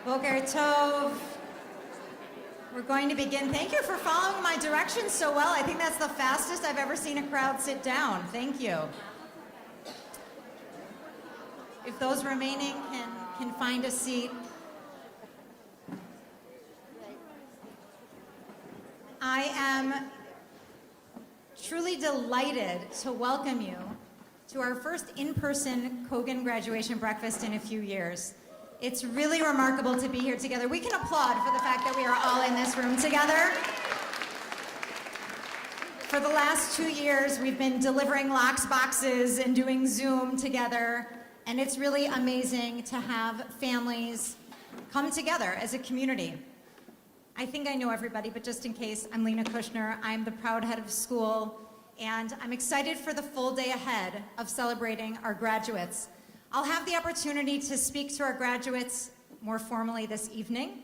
Boker Tov. We're going to begin. Thank you for following my directions so well. I think that's the fastest I've ever seen a crowd sit down. Thank you. If those remaining can find a seat. I am truly delighted to welcome you to our first in-person Kogan graduation breakfast in a few years. It's really remarkable to be here together. We can applaud for the fact that we are all in this room together. For the last 2 years, we've been delivering lox boxes and doing Zoom together, and it's really amazing to have families come together as a community. I think I know everybody, but just in case, I'm Lena Kushner. I'm the proud head of school, and I'm excited for the full day ahead of celebrating our graduates. I'll have the opportunity to speak to our graduates more formally this evening.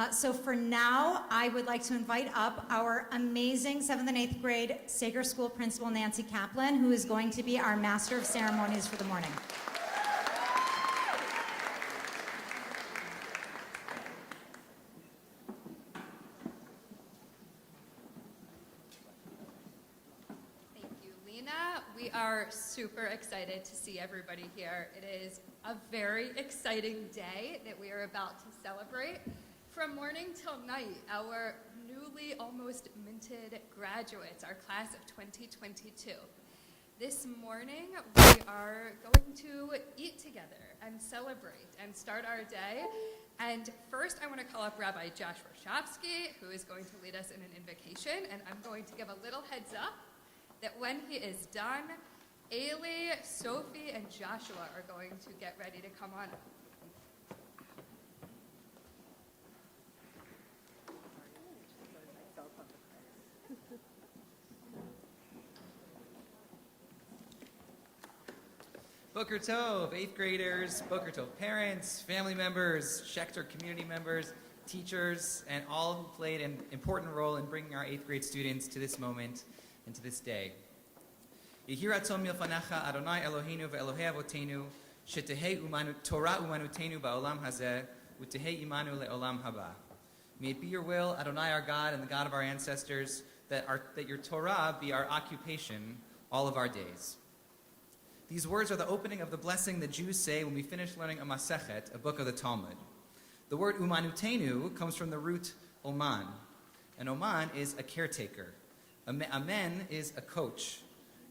So for now, I would like to invite up our amazing 7th and 8th grade Sager School Principal Nancy Kaplan, who is going to be our Master of Ceremonies for the morning. We are super excited to see everybody here. It is a very exciting day that we are about to celebrate. From morning till night, our newly almost minted graduates, our class of 2022. This morning, we are going to eat together and celebrate and start our day. And first, I want to call up Rabbi Josh Warshawski, who is going to lead us in an invocation. And I'm going to give a little heads up that when he is done, Ailey, Sophie, and Joshua are going to get ready to come on up. Boker Tov, 8th graders, Boker Tov parents, family members, Schechter community members, teachers, and all who played an important role in bringing our 8th grade students to this moment and to this day. Yehi ratzon milfanecha Adonai Eloheinu ve'Elohei Avotenu shetehei Torah umanutenu ba'olam hazeh u'tehei imanu le'olam haba. May it be your will, Adonai our God and the God of our ancestors, that your Torah be our occupation all of our days. These words are the opening of the blessing the Jews say when we finish learning a Masechet, a book of the Talmud. The word umanutenu comes from the root oman, and oman is a caretaker. Amen is a coach,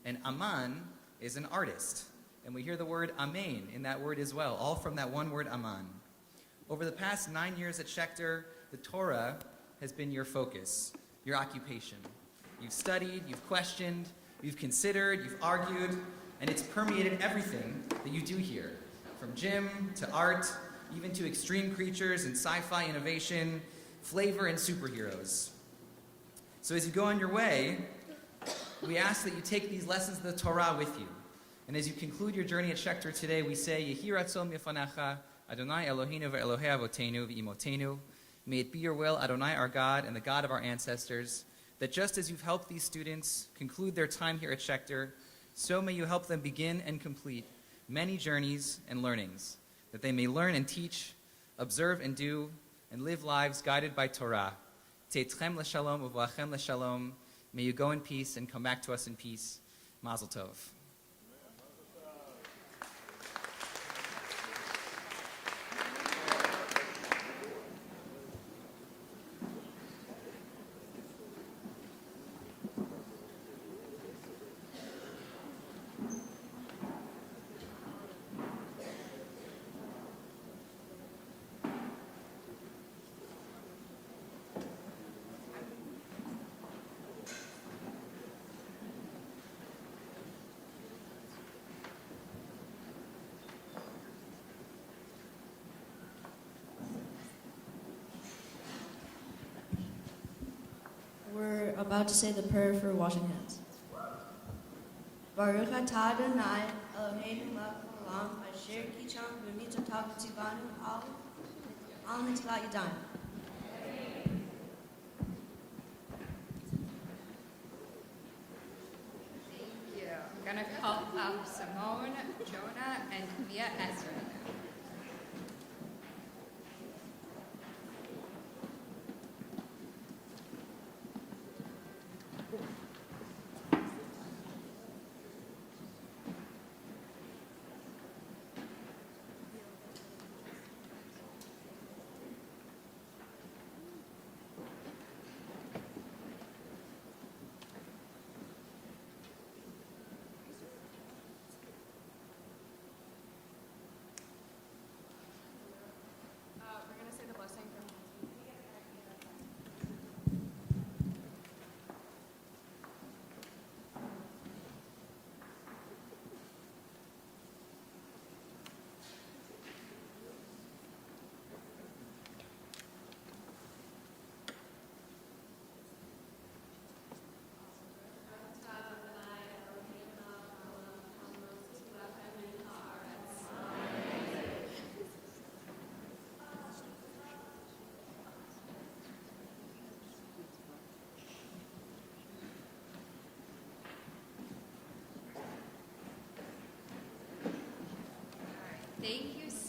and aman is an artist. And we hear the word amen in that word as well, all from that one word aman. Over the past 9 years at Schechter, the Torah has been your focus, your occupation. You've studied, you've questioned, you've considered, you've argued, and it's permeated everything that you do here, from gym to art, even to extreme creatures and sci-fi innovation, flavor and superheroes. So as you go on your way, we ask that you take these lessons of the Torah with you. And as you conclude your journey at Schechter today, we say, Yehi ratzon milfanecha Adonai Eloheinu ve'Elohei Avotenu ve'imotenu. May it be your will, Adonai our God and the God of our ancestors, that just as you've helped these students conclude their time here at Schechter, so may you help them begin and complete many journeys and learnings, that they may learn and teach, observe and do, and live lives guided by Torah. Teitchem l'shalom uv'lachem l'shalom. May you go in peace and come back to us in peace. Mazel tov. We're about to say the prayer for washing hands. Baruch atah Adonai Eloheinu melech haolam asher kicham b'mitzvotav v'tzivanu al netilat yadayim. Thank you. I'm going to call up Simone, Jonah, and Mia Ezra.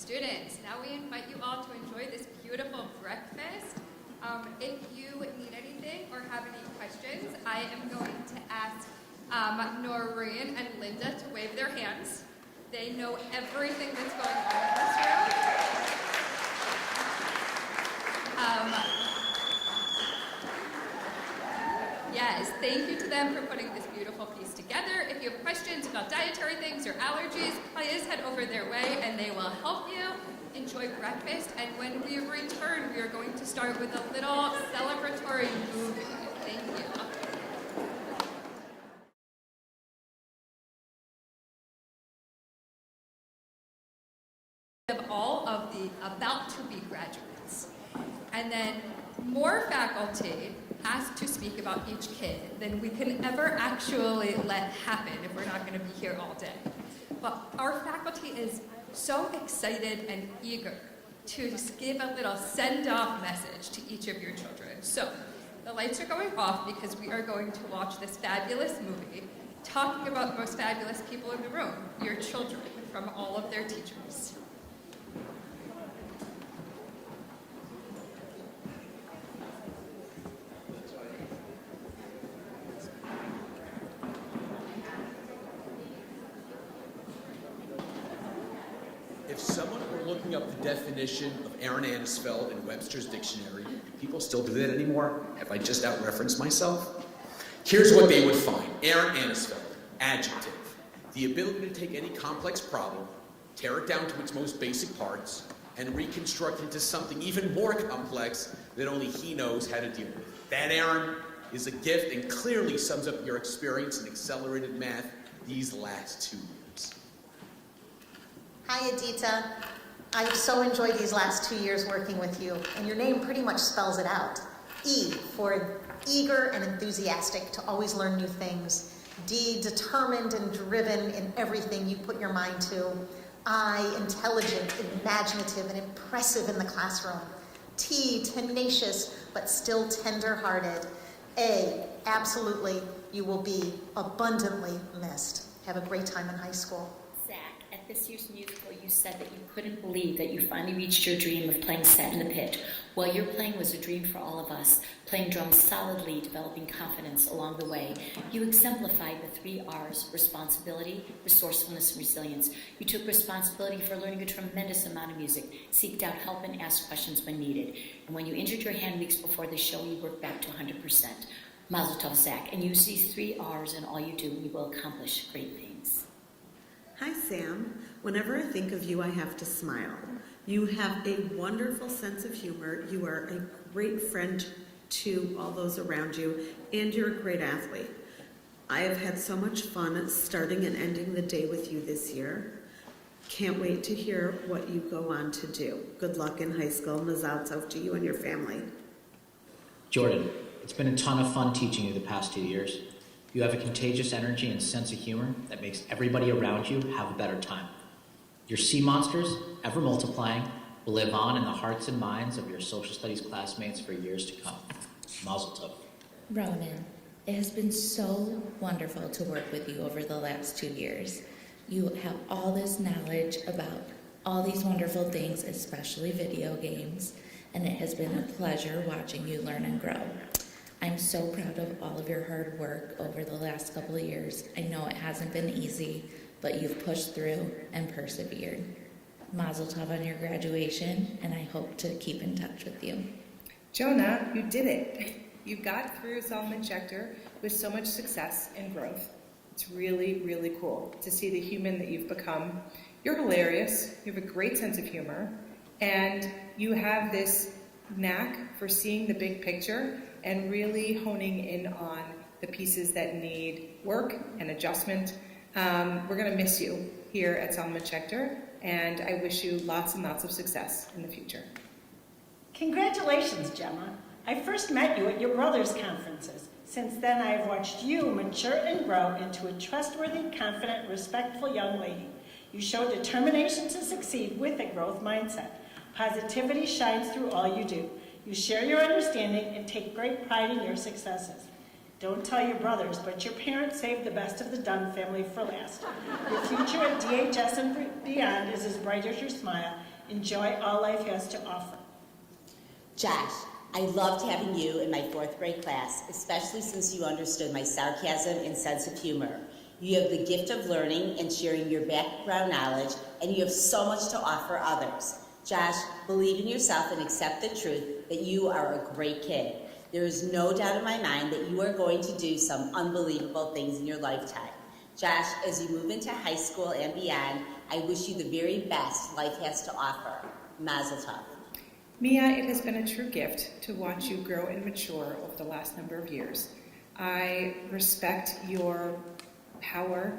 Students, now we invite you all to enjoy this beautiful breakfast. If you need anything or have any questions, I am going to ask Noreen and Linda to wave their hands. They know everything that's going on in this room. Yes, thank you to them for putting this beautiful piece together. If you have questions about dietary things or allergies, please head over their way and they will help you. Enjoy breakfast, and when we return, we are going to start with a little celebratory movie. Thank you. Of all of the about-to-be graduates. And then more faculty asked to speak about each kid than we can ever actually let happen if we're not going to be here all day. But our faculty is so excited and eager to give a little send-off message to each of your children. So the lights are going off because we are going to watch this fabulous movie talking about the most fabulous people in the room, your children, from all of their teachers. If someone were looking up the definition of Aaron Anisfeld in Webster's dictionary, do people still do that anymore? Have I just out-referenced myself? Here's what they would find. Aaron Anisfeld, adjective. The ability to take any complex problem, tear it down to its most basic parts, and reconstruct into something even more complex that only he knows how to deal with. That, Aaron, is a gift and clearly sums up your experience in accelerated math these last 2 years. Hi, Adita. I've so enjoyed these last 2 years working with you, and your name pretty much spells it out. E, for eager and enthusiastic to always learn new things. D, determined and driven in everything you put your mind to. I, intelligent, imaginative, and impressive in the classroom. T, tenacious, but still tender-hearted. A, absolutely, you will be abundantly missed. Have a great time in high school. At this year's musical, you said that you couldn't believe that you finally reached your dream of playing set in the pit. Well, your playing was a dream for all of us, playing drums solidly, developing confidence along the way. You exemplified the 3 R's, responsibility, resourcefulness, and resilience. You took responsibility for learning a tremendous amount of music, seeked out help, and asked questions when needed. And when you injured your hand weeks before the show, you worked back to 100%. Mazel tov, Zach, and use these 3 R's in all you do, and you will accomplish great things. Hi, Sam. Whenever I think of you, I have to smile. You have a wonderful sense of humor. You are a great friend to all those around you, and you're a great athlete. I have had so much fun starting and ending the day with you this year. Can't wait to hear what you go on to do. Good luck in high school. Mazel tov to you and your family. Jordan, it's been a ton of fun teaching you the past 2 years. You have a contagious energy and sense of humor that makes everybody around you have a better time. Your sea monsters, ever multiplying, will live on in the hearts and minds of your social studies classmates for years to come. Mazel tov. Ronan, it has been so wonderful to work with you over the last 2 years. You have all this knowledge about all these wonderful things, especially video games, and it has been a pleasure watching you learn and grow. I'm so proud of all of your hard work over the last couple of years. I know it hasn't been easy, but you've pushed through and persevered. Mazel tov on your graduation, and I hope to keep in touch with you. Jonah, you did it. You got through Solomon Schechter with so much success and growth. It's really, really cool to see the human that you've become. You're hilarious, you have a great sense of humor, and you have this knack for seeing the big picture and really honing in on the pieces that need work and adjustment. We're going to miss you here at Solomon Schechter, and I wish you lots and lots of success in the future. Congratulations, Gemma. I first met you at your brother's conferences. Since then, I have watched you mature and grow into a trustworthy, confident, respectful young lady. You show determination to succeed with a growth mindset. Positivity shines through all you do. You share your understanding and take great pride in your successes. Don't tell your brothers, but your parents saved the best of the Dunn family for last. Your future at DHS and beyond is as bright as your smile, Enjoy all life has to offer. Josh, I loved having you in my 4th grade class, especially since you understood my sarcasm and sense of humor. You have the gift of learning and sharing your background knowledge, and you have so much to offer others. Josh, believe in yourself and accept the truth that you are a great kid. There is no doubt in my mind that you are going to do some unbelievable things in your lifetime. Josh, as you move into high school and beyond, I wish you the very best life has to offer. Mazel tov. Mia, it has been a true gift to watch you grow and mature over the last number of years. I respect your power,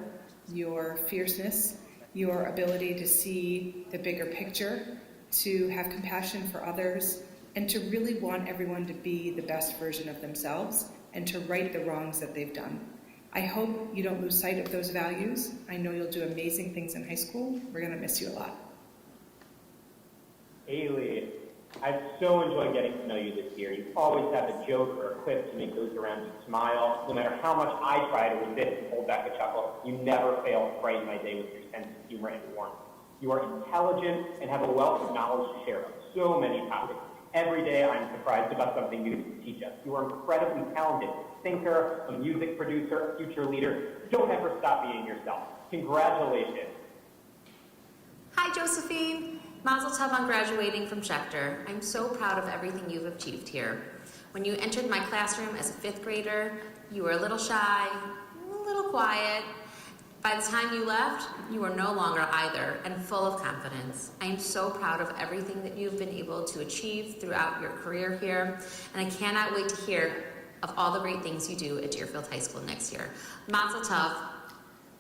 your fierceness, your ability to see the bigger picture, to have compassion for others, and to really want everyone to be the best version of themselves and to right the wrongs that they've done. I hope you don't lose sight of those values. I know you'll do amazing things in high school. We're going to miss you a lot. Haley, I've so enjoyed getting to know you this year. You always have a joke or a quip to make those around you smile. No matter how much I try to resist and hold back a chuckle, you never fail to brighten my day with your sense of humor and warmth. You are intelligent and have a wealth of knowledge to share on so many topics. Every day I'm surprised about something new to teach us. You are incredibly talented. Thinker, a music producer, a future leader. Don't ever stop being yourself. Congratulations. Hi, Josephine. Mazel tov on graduating from Schechter. I'm so proud of everything you've achieved here. When you entered my classroom as a 5th grader, you were a little shy, a little quiet. By the time you left, you were no longer either, and full of confidence. I am so proud of everything that you've been able to achieve throughout your career here, and I cannot wait to hear of all the great things you do at Deerfield High School next year. Mazel tov.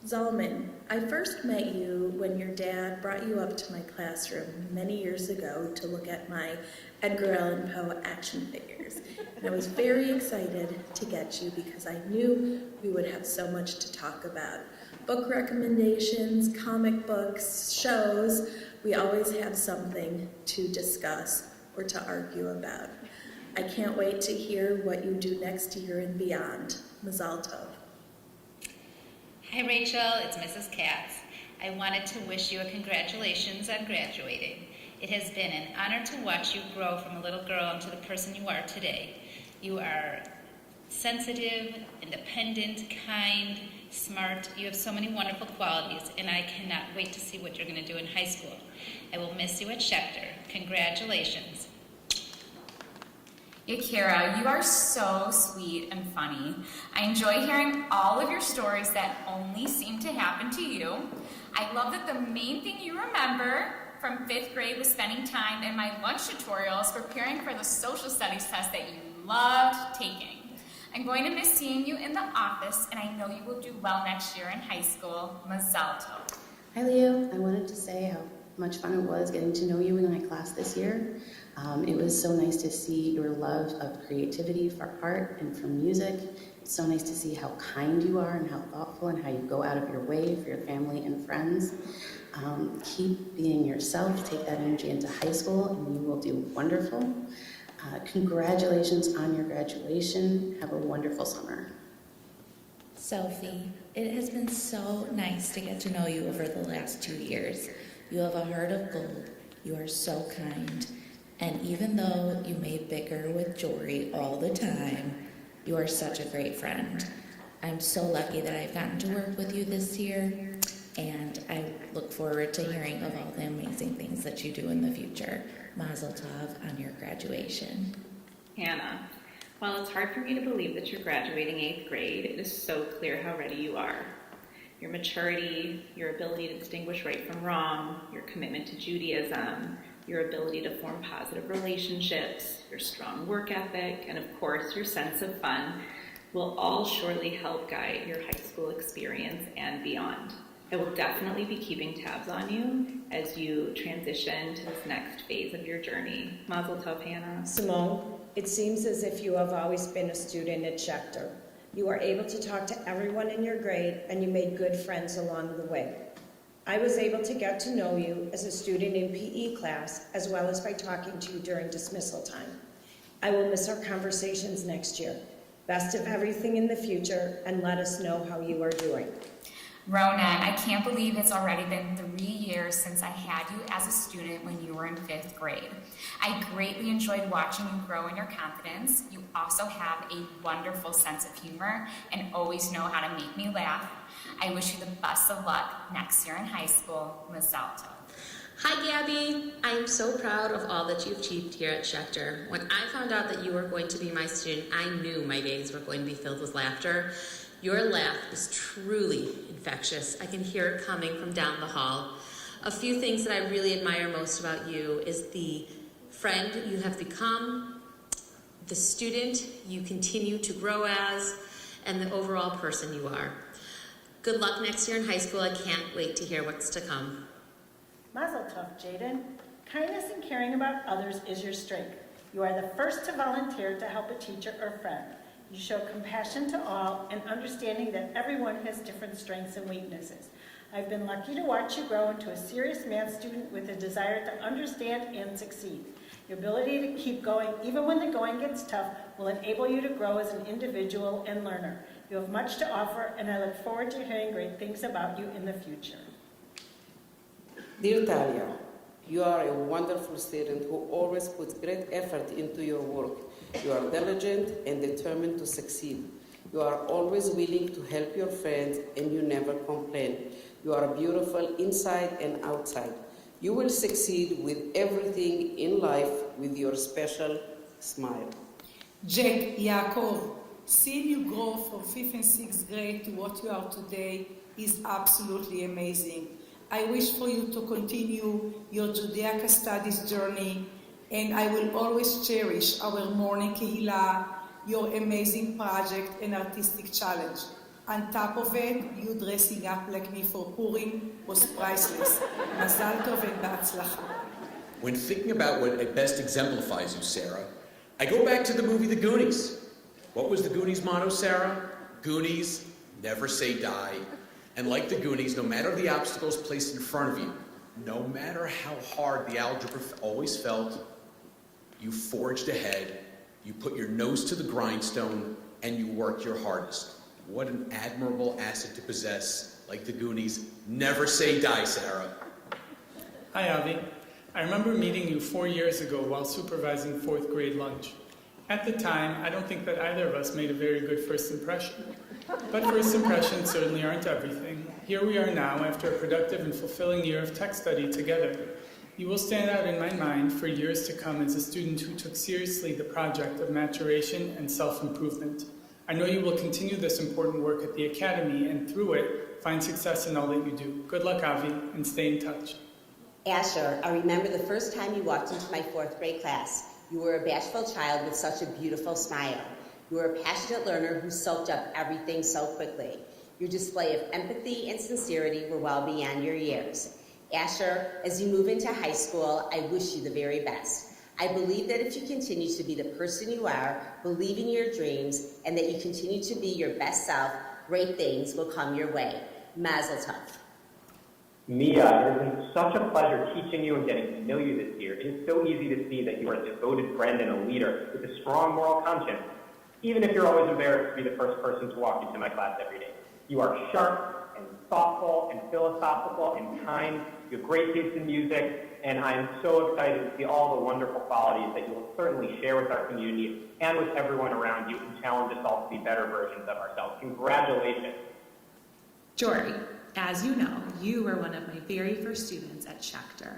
Zalman, I first met you when your dad brought you up to my classroom many years ago to look at my Edgar Allan Poe action figures. And I was very excited to get you because I knew we would have so much to talk about. Book recommendations, comic books, shows, we always have something to discuss or to argue about. I can't wait to hear what you do next year and beyond. Mazal tov. Hi Rachel, it's Mrs. Katz. I wanted to wish you a congratulations on graduating. It has been an honor to watch you grow from a little girl into the person you are today. You are sensitive, independent, kind, smart. You have so many wonderful qualities, and I cannot wait to see what you're going to do in high school. I will miss you at Schechter. Congratulations. Yakira, you are so sweet and funny. I enjoy hearing all of your stories that only seem to happen to you. I love that the main thing you remember from 5th grade was spending time in my lunch tutorials preparing for the social studies test that you loved taking. I'm going to miss seeing you in the office, and I know you will do well next year in high school. Mazal tov. Hi Leo, I wanted to say how much fun it was getting to know you in my class this year. It was so nice to see your love of creativity for art and for music. It's so nice to see how kind you are and how thoughtful and how you go out of your way for your family and friends. Keep being yourself, take that energy into high school, and you will do wonderful. Congratulations on your graduation. Have a wonderful summer. Sophie, it has been so nice to get to know you over the last 2 years. You have a heart of gold. You are so kind. And even though you may bicker with Jory all the time, you are such a great friend. I'm so lucky that I've gotten to work with you this year, and I look forward to hearing of all the amazing things that you do in the future. Mazel tov on your graduation. Hannah, while it's hard for me to believe that you're graduating 8th grade, it is so clear how ready you are. Your maturity, your ability to distinguish right from wrong, your commitment to Judaism, your ability to form positive relationships, your strong work ethic, and of course your sense of fun will all surely help guide your high school experience and beyond. I will definitely be keeping tabs on you as you transition to this next phase of your journey. Mazel tov, Hannah. Simone, it seems as if you have always been a student at Schechter. You are able to talk to everyone in your grade, and you made good friends along the way. I was able to get to know you as a student in PE class, as well as by talking to you during dismissal time. I will miss our conversations next year. Best of everything in the future, and let us know how you are doing. Ronan, I can't believe it's already been 3 years since I had you as a student when you were in 5th grade. I greatly enjoyed watching you grow in your confidence. You also have a wonderful sense of humor and always know how to make me laugh. I wish you the best of luck next year in high school. Mazal tov. Hi, Gabby. I am so proud of all that you've achieved here at Schechter. When I found out that you were going to be my student, I knew my days were going to be filled with laughter. Your laugh is truly infectious. I can hear it coming from down the hall. A few things that I really admire most about you is the friend you have become, the student you continue to grow as, and the overall person you are. Good luck next year in high school. I can't wait to hear what's to come. Mazel tov, Jaden. Kindness and caring about others is your strength. You are the first to volunteer to help a teacher or friend. You show compassion to all and understanding that everyone has different strengths and weaknesses. I've been lucky to watch you grow into a serious math student with a desire to understand and succeed. Your ability to keep going even when the going gets tough will enable you to grow as an individual and learner. You have much to offer, and I look forward to hearing great things about you in the future. Dear Talia, you are a wonderful student who always puts great effort into your work. You are diligent and determined to succeed. You are always willing to help your friends and you never complain. You are beautiful inside and outside. You will succeed with everything in life with your special smile. Jack Yaakov, seeing you grow from 5th and 6th grade to what you are today is absolutely amazing. I wish for you to continue your Judaica studies journey, and I will always cherish our morning Kehillah, your amazing project and artistic challenge. On top of it, you dressing up like me for Purim was priceless. Mazal tov and b'atzlacha. When thinking about what best exemplifies you, Sarah, I go back to the movie The Goonies. What was the Goonies motto, Sarah? Goonies, never say die. And like the Goonies, no matter the obstacles placed in front of you, no matter how hard the algebra always felt, you forged ahead, you put your nose to the grindstone, and you worked your hardest. What an admirable asset to possess, like the Goonies. Never say die, Sarah. Hi, Avi. I remember meeting you 4 years ago while supervising 4th grade lunch. At the time, I don't think that either of us made a very good first impression. But first impressions certainly aren't everything. Here we are now after a productive and fulfilling year of tech study together. You will stand out in my mind for years to come as a student who took seriously the project of maturation and self-improvement. I know you will continue this important work at the Academy and through it, find success in all that you do. Good luck, Avi, and stay in touch. Asher, I remember the first time you walked into my 4th grade class. You were a bashful child with such a beautiful smile. You were a passionate learner who soaked up everything so quickly. Your display of empathy and sincerity were well beyond your years. Asher, as you move into high school, I wish you the very best. I believe that if you continue to be the person you are, believe in your dreams, and that you continue to be your best self, great things will come your way. Mazel tov. Mia, it has been such a pleasure teaching you and getting to know you this year. It is so easy to see that you are a devoted friend and a leader with a strong moral conscience, even if you're always embarrassed to be the first person to walk into my class every day. You are sharp and thoughtful and philosophical and kind. You have great taste in music, and I am so excited to see all the wonderful qualities that you will certainly share with our community and with everyone around you and challenge us all to be better versions of ourselves. Congratulations. Jory, as you know, you were one of my very first students at Schechter.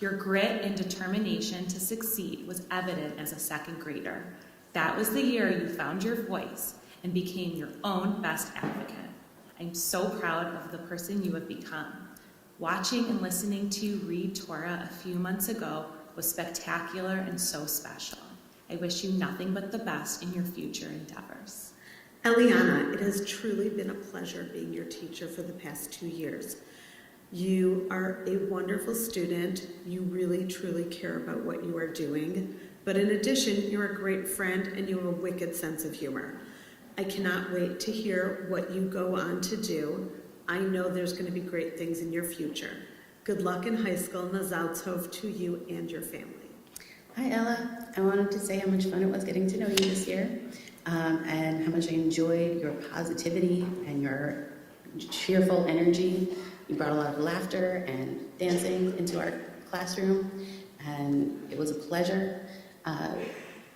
Your grit and determination to succeed was evident as a 2nd grader. That was the year you found your voice and became your own best advocate. I'm so proud of the person you have become. Watching and listening to you read Torah a few months ago was spectacular and so special. I wish you nothing but the best in your future endeavors. Eliana, it has truly been a pleasure being your teacher for the past 2 years. You are a wonderful student. You really, truly care about what you are doing. But in addition, you're a great friend and you have a wicked sense of humor. I cannot wait to hear what you go on to do. I know there's going to be great things in your future. Good luck in high school. Mazal tov to you and your family. Hi, Ella. I wanted to say how much fun it was getting to know you this year, and how much I enjoyed your positivity and your cheerful energy. You brought a lot of laughter and dancing into our classroom, and it was a pleasure.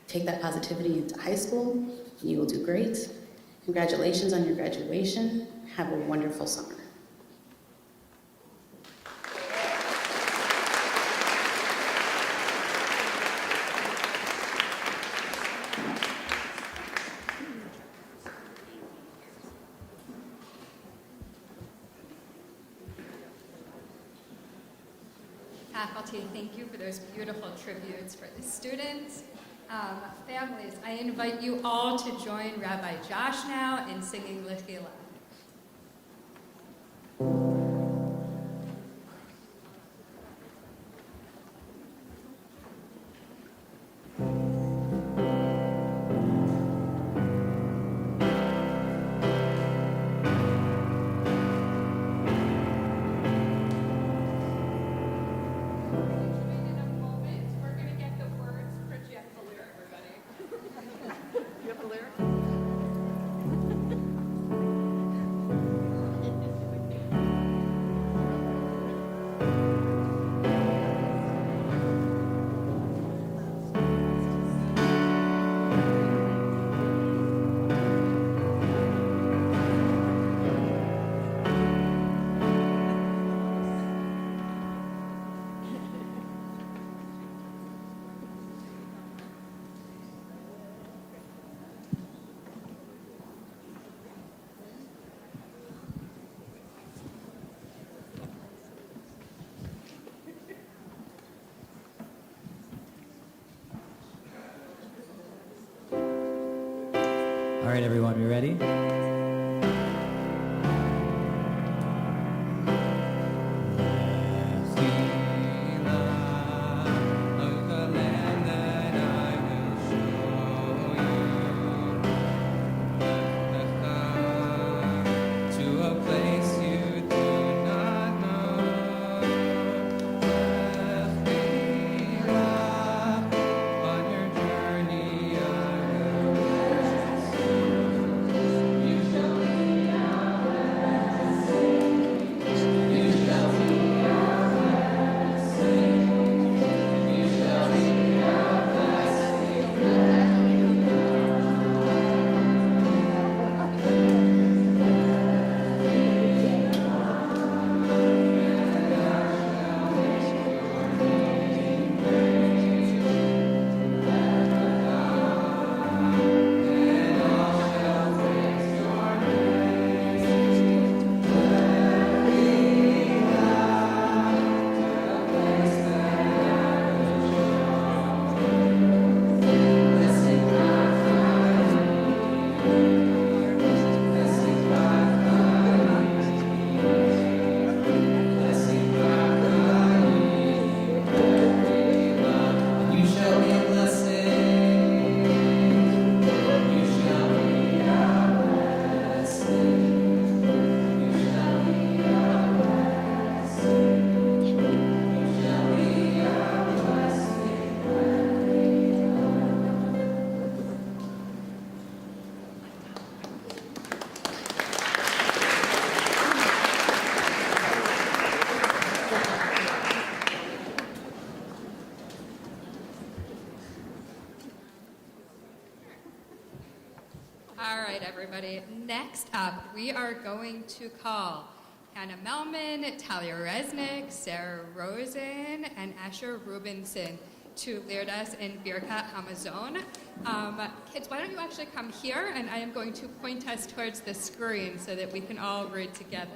Take that positivity into high school. You will do great. Congratulations on your graduation. Have a wonderful summer. Faculty, thank you for those beautiful tributes for the students. Families, I invite you all to join Rabbi Josh now in singing L'Chila. All right, everyone, we ready? All right, everybody. Next up, we are going to call Hannah Melman, Talia Resnick, Sarah Rosen, and Asher Rubinson to lead us in Birkat Hamazon. Kids, why don't you actually come here, and I am going to point us towards the screen so that we can all read together.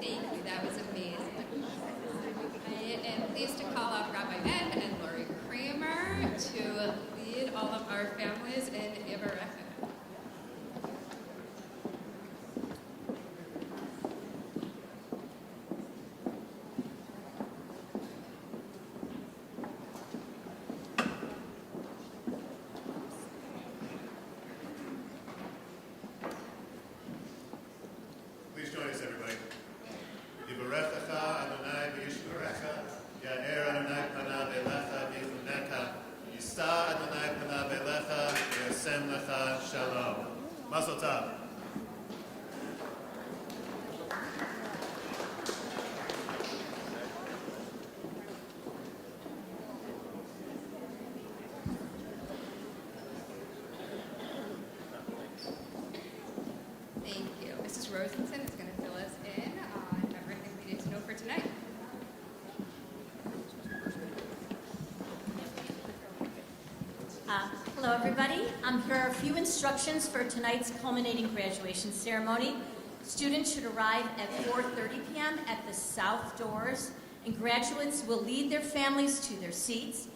Thank you, that was amazing. I am pleased to call out Rabbi Ben and Lori Kramer to lead all of our families in Ivarecha. Please join us, everybody. Yivarechecha Adonai v'yishmerecha, Ya'er Adonai panav elecha v'yichunecha, Yista Adonai panav elecha v'yasem lecha shalom. Mazel tov. Thank you. Mrs. Rosenson is going to fill us in on everything we need to know for tonight. Hello, everybody. Here are a few instructions for tonight's culminating graduation ceremony. Students should arrive at 4:30 p.m. at the south doors, and graduates will lead their families to their seats.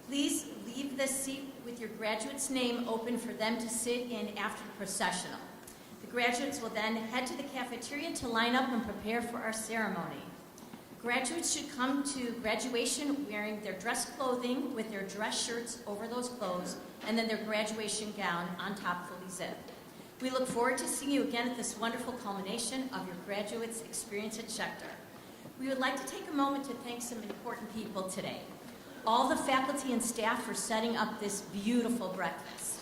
Please leave the seat with your graduate's name open for them to sit in after the processional. The graduates will then head to the cafeteria to line up and prepare for our ceremony. Graduates should come to graduation wearing their dress clothing with their dress shirts over those clothes and then their graduation gown on top fully zipped. We look forward to seeing you again at this wonderful culmination of your graduates' experience at Schechter. We would like to take a moment to thank some important people today. All the faculty and staff for setting up this beautiful breakfast.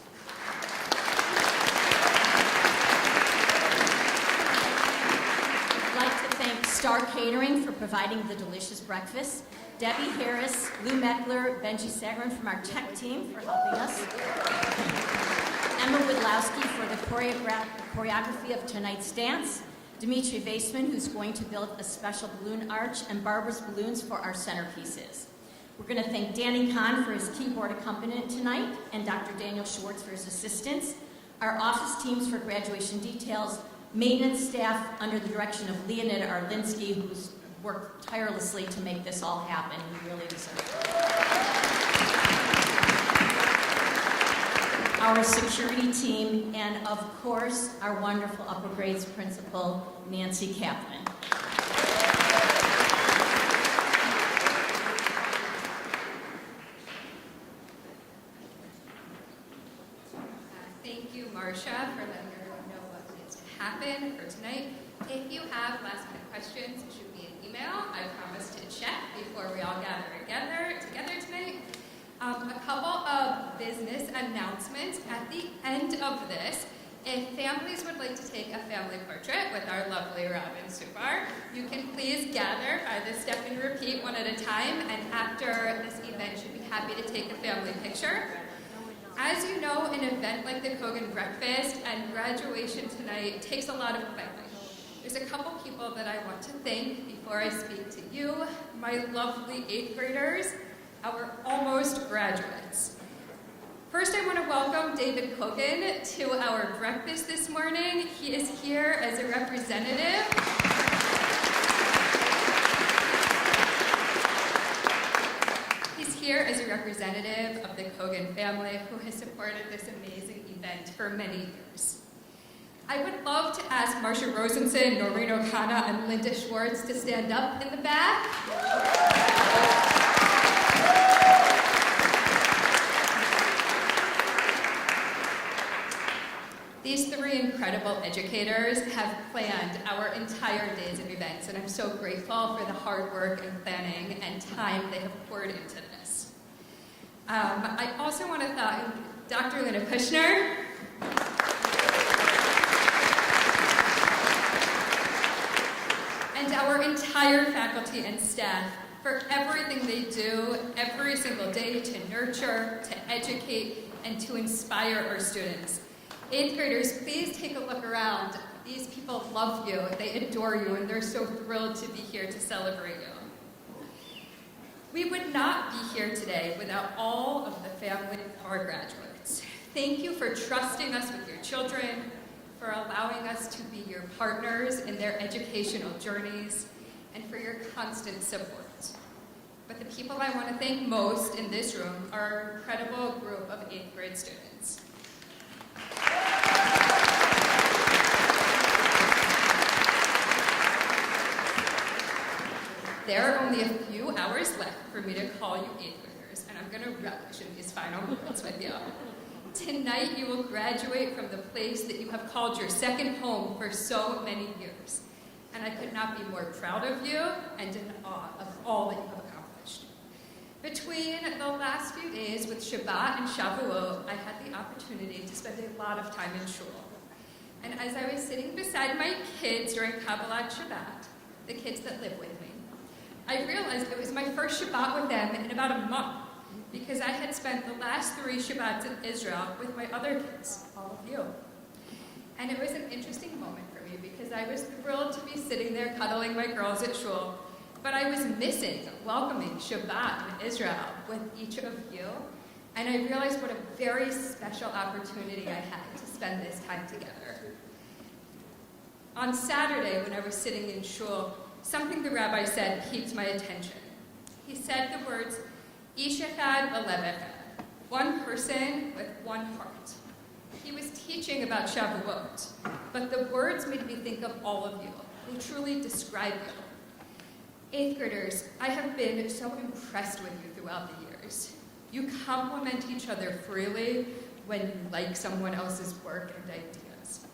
I'd like to thank Star Catering for providing the delicious breakfast, Debbie Harris, Lou Meckler, Benji Sagarin from our tech team for helping us, Emma Widlowski for the choreography of tonight's dance, Dimitri Vaisman, who's going to build a special balloon arch, and Barbara's balloons for our centerpieces. We're going to thank Danny Kahn for his keyboard accompaniment tonight, and Dr. Daniel Schwartz for his assistance, our office teams for graduation details, maintenance staff under the direction of Leonid Arlinsky, who's worked tirelessly to make this all happen. He really deserves it. Our security team, and of course, our wonderful upper grades principal, Nancy Kaplan. Thank you, Marcia, for letting everyone know what needs to happen for tonight. If you have last-minute questions, shoot me an email. I promise to check before we all gather together tonight. A couple of business announcements at the end of this. If families would like to take a family portrait with our lovely Robin Subar, you can please gather by the step and repeat one at a time, and after this event, you'd be happy to take a family picture. As you know, an event like the Kogan Breakfast and graduation tonight takes a lot of planning. There's a couple people that I want to thank before I speak to you, my lovely 8th graders, our almost graduates. First, I want to welcome David Kogan to our breakfast this morning. He is here as a representative. He's here as a representative of the Kogan family who has supported this amazing event for many years. I would love to ask Marcia Rosenson, Noreen O'Connor, and Linda Schwartz to stand up in the back. These 3 incredible educators have planned our entire days of events, and I'm so grateful for the hard work and planning and time they have poured into this. I also want to thank Dr. Lena Kushner, and our entire faculty and staff for everything they do every single day to nurture, to educate, and to inspire our students. 8th graders, please take a look around. These people love you, they adore you, and they're so thrilled to be here to celebrate you. We would not here today without all of the families of our graduates. Thank you for trusting us with your children, for allowing us to be your partners in their educational journeys, and for your constant support. But the people I want to thank most in this room are our incredible group of 8th grade students. There are only a few hours left for me to call you 8th graders, and I'm going to relish in these final moments with you. Tonight, you will graduate from the place that you have called your second home for so many years. And I could not be more proud of you and in awe of all that you have accomplished. Between the last few days with Shabbat and Shavuot, I had the opportunity to spend a lot of time in shul. And as I was sitting beside my kids during Kabbalat Shabbat, the kids that live with me, I realized it was my first Shabbat with them in about a month, because I had spent the last 3 Shabbats in Israel with my other kids, all of you. And it was an interesting moment for me, because I was thrilled to be sitting there cuddling my girls at shul, but I was missing welcoming Shabbat in Israel with each of you, and I realized what a very special opportunity I had to spend this time together. On Saturday, when I was sitting in shul, something the rabbi said piqued my attention. He said the words, Ish echad b'lev echad, one person with one heart. He was teaching about Shavuot, but the words made me think of all of you, who truly describe you. 8th graders, I have been so impressed with you throughout the years. You compliment each other freely when you like someone else's work and ideas.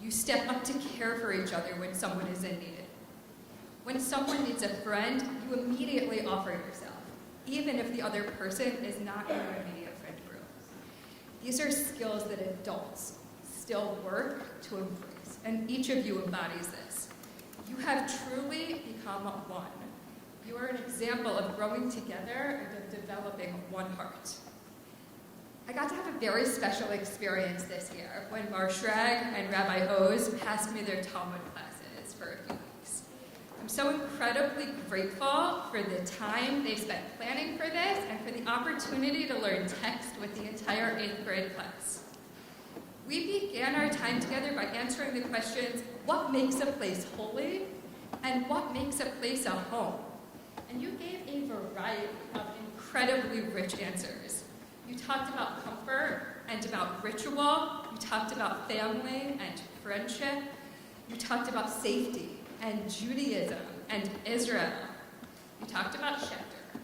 You step up to care for each other when someone is in need. When someone needs a friend, you immediately offer yourself, even if the other person is not in your immediate friend group. These are skills that adults still work to embrace, and each of you embodies this. You have truly become one. You are an example of growing together and of developing one heart. I got to have a very special experience this year when Mar Shrag and Rabbi Oz passed me their Talmud classes for a few weeks. I'm so incredibly grateful for the time they spent planning for this and for the opportunity to learn text with the entire 8th grade class. We began our time together by answering the questions, what makes a place holy and what makes a place a home? And you gave a variety of incredibly rich answers. You talked about comfort and about ritual. You talked about family and friendship. You talked about safety and Judaism and Israel. You talked about Schechter.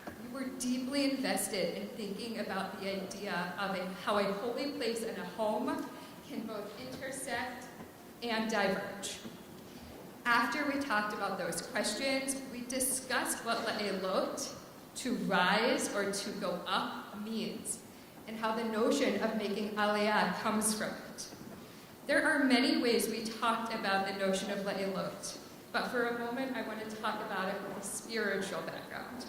You were deeply invested in thinking about the idea of how a holy place and a home can both intersect and diverge. After we talked about those questions, we discussed what le'elot, to rise or to go up, means, and how the notion of making aliyah comes from it. There are many ways we talked about the notion of le'elot, but for a moment I want to talk about it with a spiritual background.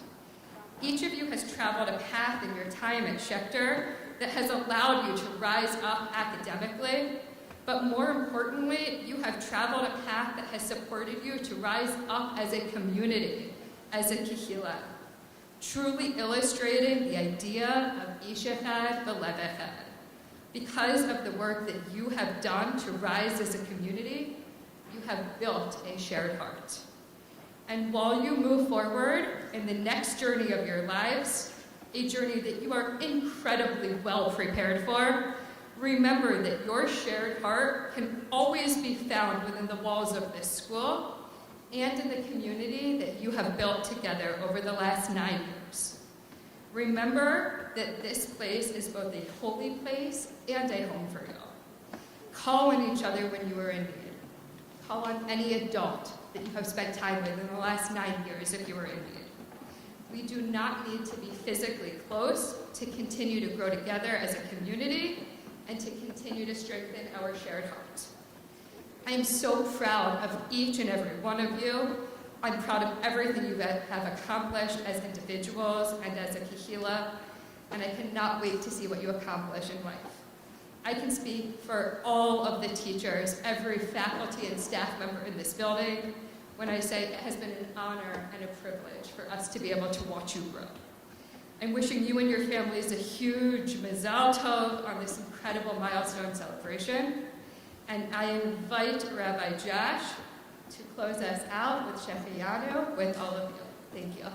Each of you has traveled a path in your time at Schechter that has allowed you to rise up academically, but more importantly, you have traveled a path that has supported you to rise up as a community, as a kehillah, truly illustrating the idea of Ish echad b'lev echad. Because of the work that you have done to rise as a community, you have built a shared heart. And while you move forward in the next journey of your lives, a journey that you are incredibly well prepared for, remember that your shared heart can always be found within the walls of this school and in the community that you have built together over the last 9 years. Remember that this place is both a holy place and a home for you. Call on each other when you are in need. Call on any adult that you have spent time with in the last 9 years if you are in need. We do not need to be physically close to continue to grow together as a community and to continue to strengthen our shared heart. I am so proud of each and every one of you. I'm proud of everything you have accomplished as individuals and as a kehillah, and I cannot wait to see what you accomplish in life. I can speak for all of the teachers, every faculty and staff member in this building, when I say it has been an honor and a privilege for us to be able to watch you grow. I'm wishing you and your families a huge Mazal Tov on this incredible milestone celebration. And I invite Rabbi Josh to close us out with Shehecheyanu with all of you. Thank you.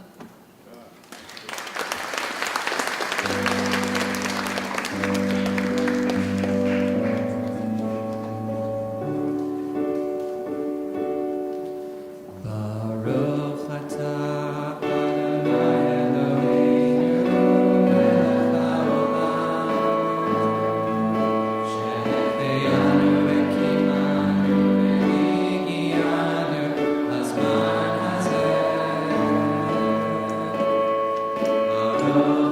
Baruch atah Adonai Eloheinu melech haolam, shehecheyanu v'kimanu v'higiyanu lazman hazeh. Baruch